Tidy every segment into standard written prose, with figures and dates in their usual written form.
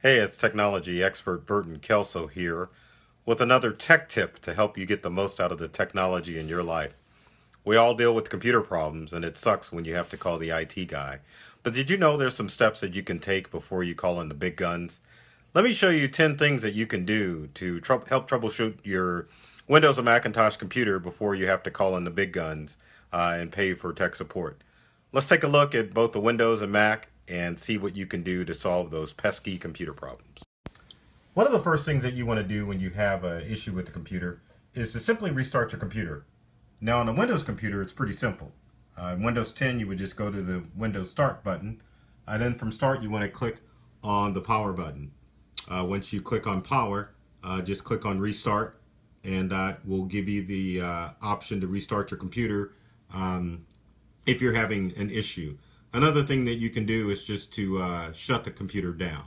Hey, it's technology expert Burton Kelso here with another tech tip to help you get the most out of the technology in your life. We all deal with computer problems, and it sucks when you have to call the IT guy. But did you know there's some steps that you can take before you call in the big guns? Let me show you 10 things that you can do to help troubleshoot your Windows or Macintosh computer before you have to call in the big guns and pay for tech support. Let's take a look at both the Windows and Mac and see what you can do to solve those pesky computer problems. One of the first things that you want to do when you have an issue with the computer is to simply restart your computer. Now on a Windows computer, it's pretty simple. In Windows 10, you would just go to the Windows Start button. Then from Start, you want to click on the Power button. Once you click on Power, just click on Restart, and that will give you the option to restart your computer if you're having an issue. Another thing that you can do is just to shut the computer down.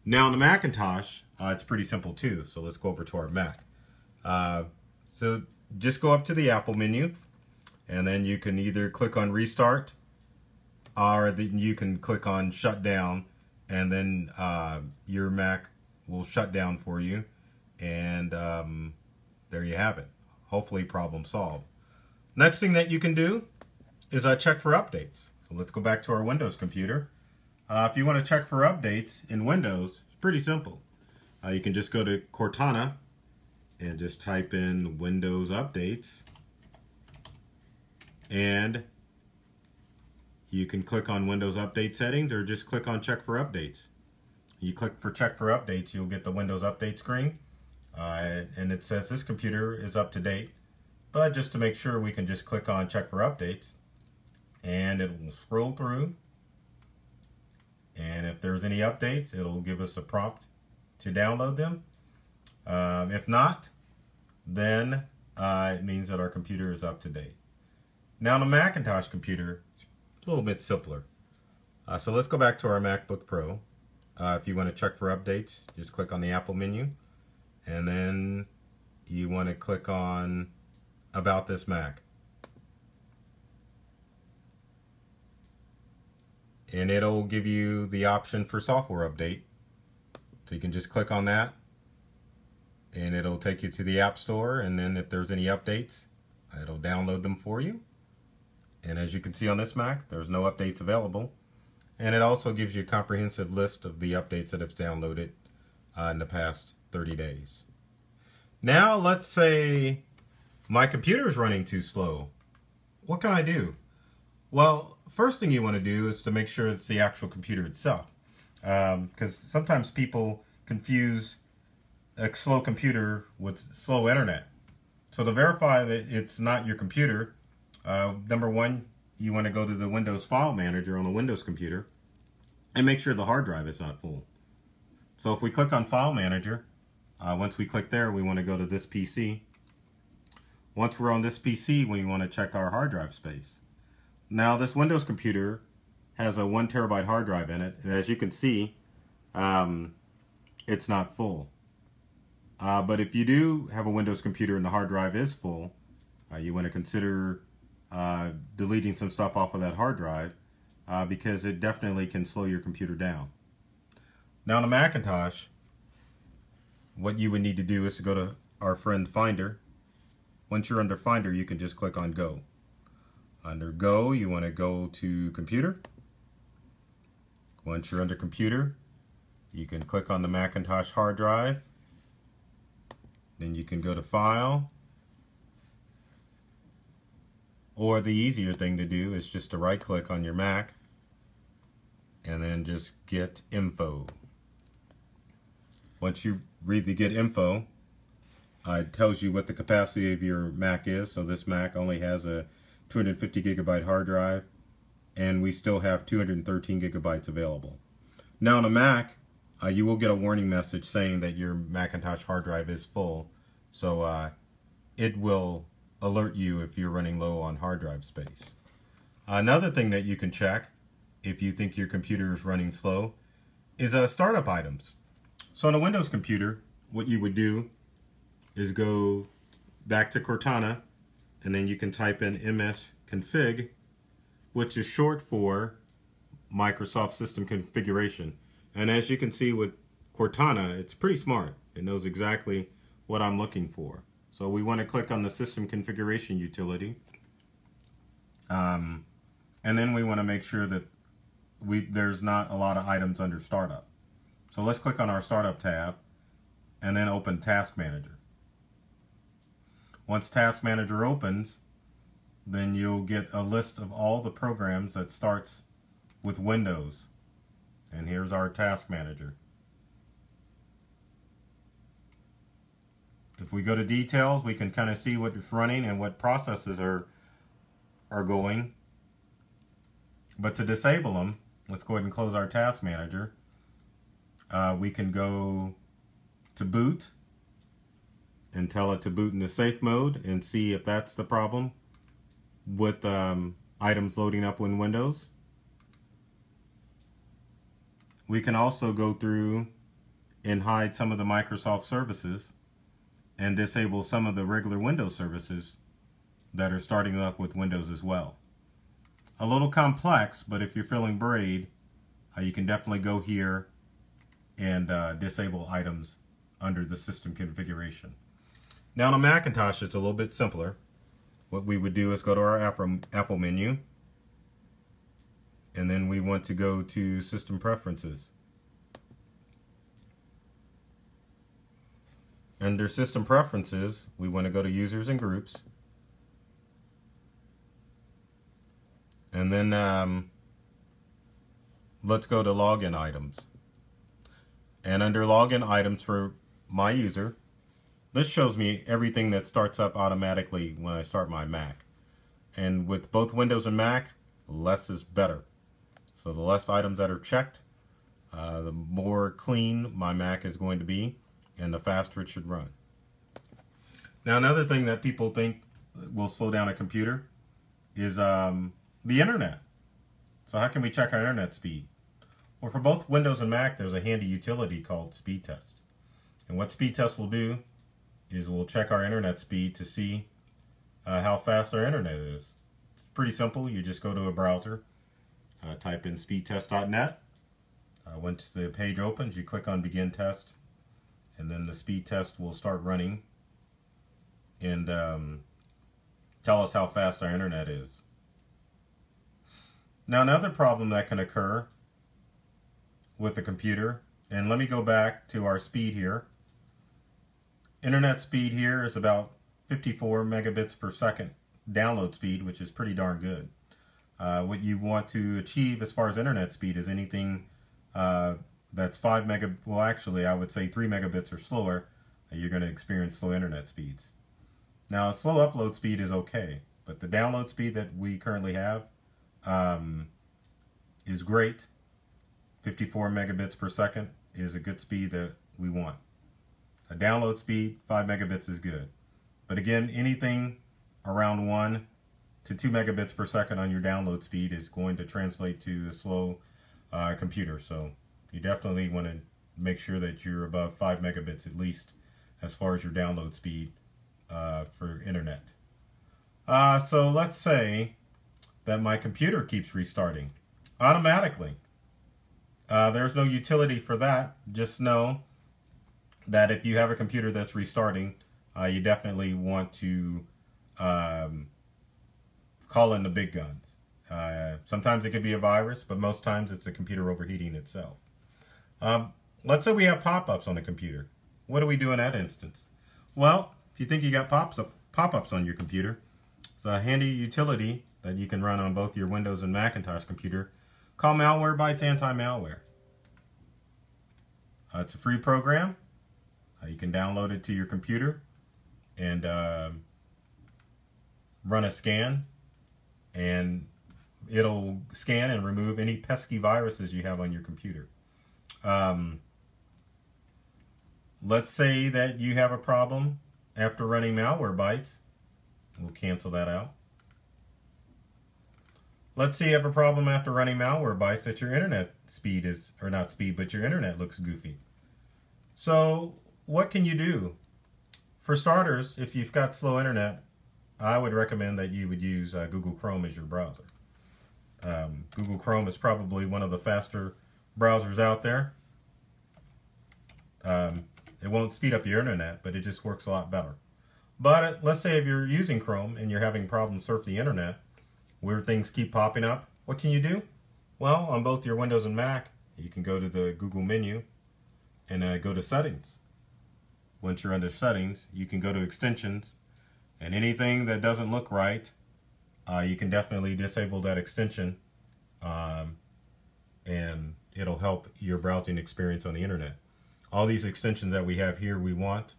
Now on the Macintosh, it's pretty simple too. So let's go over to our Mac. So just go up to the Apple menu, and then you can either click on Restart, or you can click on Shut Down, and then your Mac will shut down for you. And there you have it. Hopefully problem solved. Next thing that you can do is check for updates. So let's go back to our Windows computer. If you want to check for updates in Windows, it's pretty simple. You can just go to Cortana and just type in Windows Updates. And you can click on Windows Update Settings or just click on Check for Updates. You click for Check for Updates, you'll get the Windows Update screen. And it says this computer is up to date. But just to make sure, we can just click on Check for Updates, and it will scroll through, and if there's any updates, it'll give us a prompt to download them. If not, then it means that our computer is up to date. Now on a Macintosh computer, it's a little bit simpler. So let's go back to our MacBook Pro. If you want to check for updates, just click on the Apple menu, and then you want to click on About This Mac. And it'll give you the option for software update. So you can just click on that, and it'll take you to the App Store, and then if there's any updates, it'll download them for you. And as you can see on this Mac, there's no updates available. And it also gives you a comprehensive list of the updates that have downloaded in the past 30 days. Now let's say my computer is running too slow. What can I do? Well, first thing you want to do is to make sure it's the actual computer itself. Because sometimes people confuse a slow computer with slow internet. So to verify that it's not your computer, number one, you want to go to the Windows File Manager on a Windows computer and make sure the hard drive is not full. So if we click on File Manager, once we click there, we want to go to this PC. Once we're on this PC, we want to check our hard drive space. Now this Windows computer has a 1 terabyte hard drive in it, and as you can see, it's not full. But if you do have a Windows computer and the hard drive is full, you want to consider deleting some stuff off of that hard drive because it definitely can slow your computer down. Now on a Macintosh, what you would need to do is to go to our friend Finder. Once you're under Finder, you can just click on Go. Under Go, you want to go to Computer. Once you're under Computer, you can click on the Macintosh hard drive. Then you can go to File. Or the easier thing to do is just to right-click on your Mac and then just Get Info. Once you read the Get Info, it tells you what the capacity of your Mac is. So this Mac only has a 250 gigabyte hard drive, and we still have 213 gigabytes available. Now on a Mac, you will get a warning message saying that your Macintosh hard drive is full, so it will alert you if you're running low on hard drive space. Another thing that you can check if you think your computer is running slow is startup items. So on a Windows computer, what you would do is go back to Cortana, and then you can type in msconfig, which is short for Microsoft System Configuration. And as you can see with Cortana, it's pretty smart. It knows exactly what I'm looking for. So we want to click on the system configuration utility. And then we want to make sure that there's not a lot of items under startup. So let's click on our startup tab and then open Task Manager. Once Task Manager opens, then you'll get a list of all the programs that starts with Windows. And here's our Task Manager. If we go to details, we can kind of see what's running and what processes are going. But to disable them, let's go ahead and close our Task Manager. We can go to boot and tell it to boot in the safe mode and see if that's the problem with items loading up in Windows. We can also go through and hide some of the Microsoft services and disable some of the regular Windows services that are starting up with Windows as well. A little complex, but if you're feeling brave, you can definitely go here and disable items under the system configuration. Now on a Macintosh, it's a little bit simpler. What we would do is go to our Apple menu, and then we want to go to System Preferences. Under System Preferences, we want to go to Users and Groups. And then let's go to Login Items. And under Login Items for my user, this shows me everything that starts up automatically when I start my Mac. And with both Windows and Mac, less is better. So the less items that are checked, the more clean my Mac is going to be, and the faster it should run. Now another thing that people think will slow down a computer is the internet. So how can we check our internet speed? Well, for both Windows and Mac, there's a handy utility called Speed Test. And what Speed Test will do is we'll check our internet speed to see how fast our internet is. It's pretty simple. You just go to a browser, type in speedtest.net. Once the page opens, you click on Begin Test, and then the speed test will start running and tell us how fast our internet is. Now another problem that can occur with the computer, and let me go back to our speed here. Internet speed here is about 54 megabits per second download speed, which is pretty darn good. What you want to achieve as far as internet speed is anything that's 5 megabits, well actually I would say 3 megabits or slower, you're going to experience slow internet speeds. Now a slow upload speed is okay, but the download speed that we currently have is great. 54 megabits per second is a good speed that we want. A download speed, 5 megabits is good. But again, anything around 1 to 2 megabits per second on your download speed is going to translate to a slow computer. So you definitely want to make sure that you're above 5 megabits at least as far as your download speed for internet. So let's say that my computer keeps restarting automatically. There's no utility for that. Just know that if you have a computer that's restarting, you definitely want to call in the big guns. Sometimes it could be a virus, but most times it's the computer overheating itself. Let's say we have pop-ups on the computer. What do we do in that instance? Well, if you think you got pop-ups on your computer, it's a handy utility that you can run on both your Windows and Macintosh computer called Malwarebytes Anti-Malware. It's a free program. You can download it to your computer and run a scan, and it'll scan and remove any pesky viruses you have on your computer. Let's say that you have a problem after running Malwarebytes. We'll cancel that out. Let's say you have a problem after running Malwarebytes that your internet speed is, or not speed, but your internet looks goofy. So what can you do? For starters, if you've got slow internet, I would recommend that you would use Google Chrome as your browser. Google Chrome is probably one of the faster browsers out there. It won't speed up your internet, but it just works a lot better. But let's say if you're using Chrome and you're having problems surf the internet, weird things keep popping up, what can you do? Well, on both your Windows and Mac, you can go to the Google menu and go to Settings. Once you're under Settings, you can go to Extensions, and anything that doesn't look right, you can definitely disable that extension, and it'll help your browsing experience on the internet. All these extensions that we have here we want,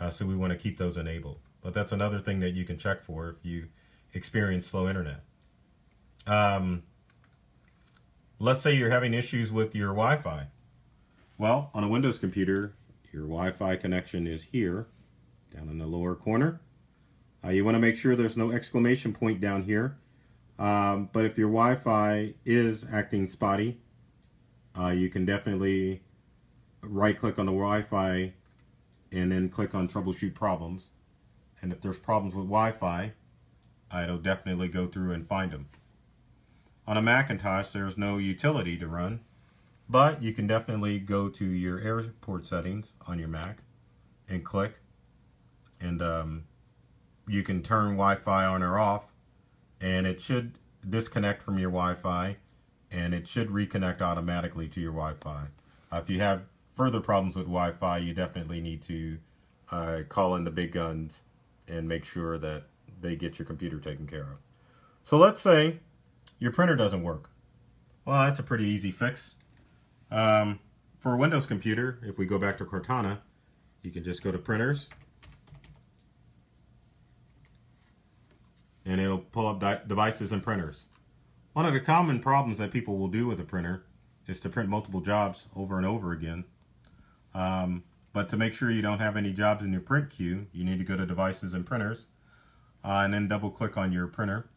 so we want to keep those enabled. But that's another thing that you can check for if you experience slow internet. Let's say you're having issues with your Wi-Fi. Well, on a Windows computer, your Wi-Fi connection is here, down in the lower corner. You want to make sure there's no exclamation point down here. But if your Wi-Fi is acting spotty, you can definitely right-click on the Wi-Fi and then click on Troubleshoot Problems. And if there's problems with Wi-Fi, it'll definitely go through and find them. On a Macintosh, there's no utility to run, but you can definitely go to your airport settings on your Mac and click, and you can turn Wi-Fi on or off, and it should disconnect from your Wi-Fi, and it should reconnect automatically to your Wi-Fi. If you have further problems with Wi-Fi, you definitely need to call in the big guns and make sure that they get your computer taken care of. So let's say your printer doesn't work. Well, that's a pretty easy fix. For a Windows computer, if we go back to Cortana, you can just go to Printers, and it'll pull up Devices and Printers. One of the common problems that people will do with a printer is to print multiple jobs over and over again. But to make sure you don't have any jobs in your print queue, you need to go to Devices and Printers, and then double click on your printer.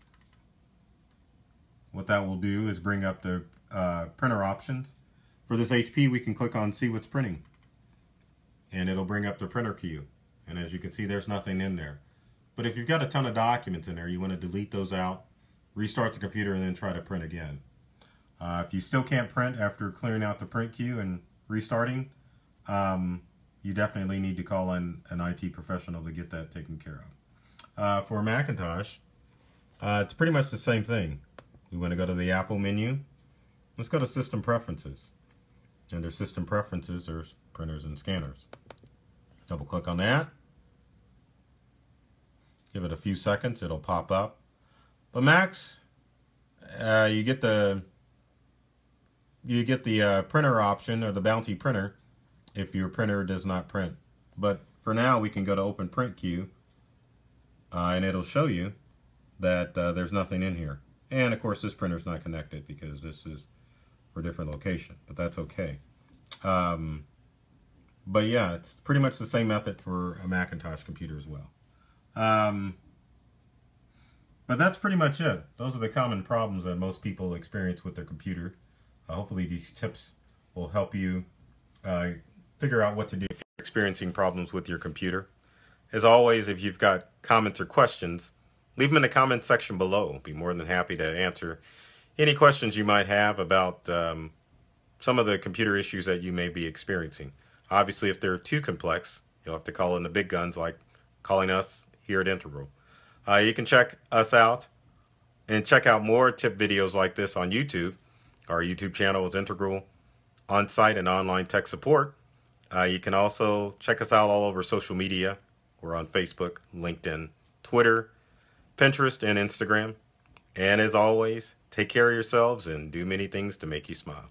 What that will do is bring up the printer options. For this HP, we can click on See What's Printing, and it'll bring up the printer queue. And as you can see, there's nothing in there. But if you've got a ton of documents in there, you want to delete those out, restart the computer, and then try to print again. If you still can't print after clearing out the print queue and restarting, you definitely need to call in an IT professional to get that taken care of. For Macintosh, it's pretty much the same thing. We want to go to the Apple menu. Let's go to System Preferences. Under System Preferences, there's Printers and Scanners. Double click on that. Give it a few seconds, it'll pop up. But Macs, you get the printer option, or the Bounty printer, if your printer does not print. But for now, we can go to Open Print Queue, and it'll show you that there's nothing in here. And of course, this printer's not connected because this is for a different location, but that's okay. But yeah, it's pretty much the same method for a Macintosh computer as well. But that's pretty much it. Those are the common problems that most people experience with their computer. Hopefully these tips will help you figure out what to do if you're experiencing problems with your computer. As always, if you've got comments or questions, leave them in the comments section below. I'll be more than happy to answer any questions you might have about some of the computer issues that you may be experiencing. Obviously, if they're too complex, you'll have to call in the big guns, like calling us here at Integral. You can check us out and check out more tip videos like this on YouTube. Our YouTube channel is Integral On-Site and Online Tech Support. You can also check us out all over social media. We're on Facebook, LinkedIn, Twitter, Pinterest, and Instagram. And as always, take care of yourselves and do many things to make you smile.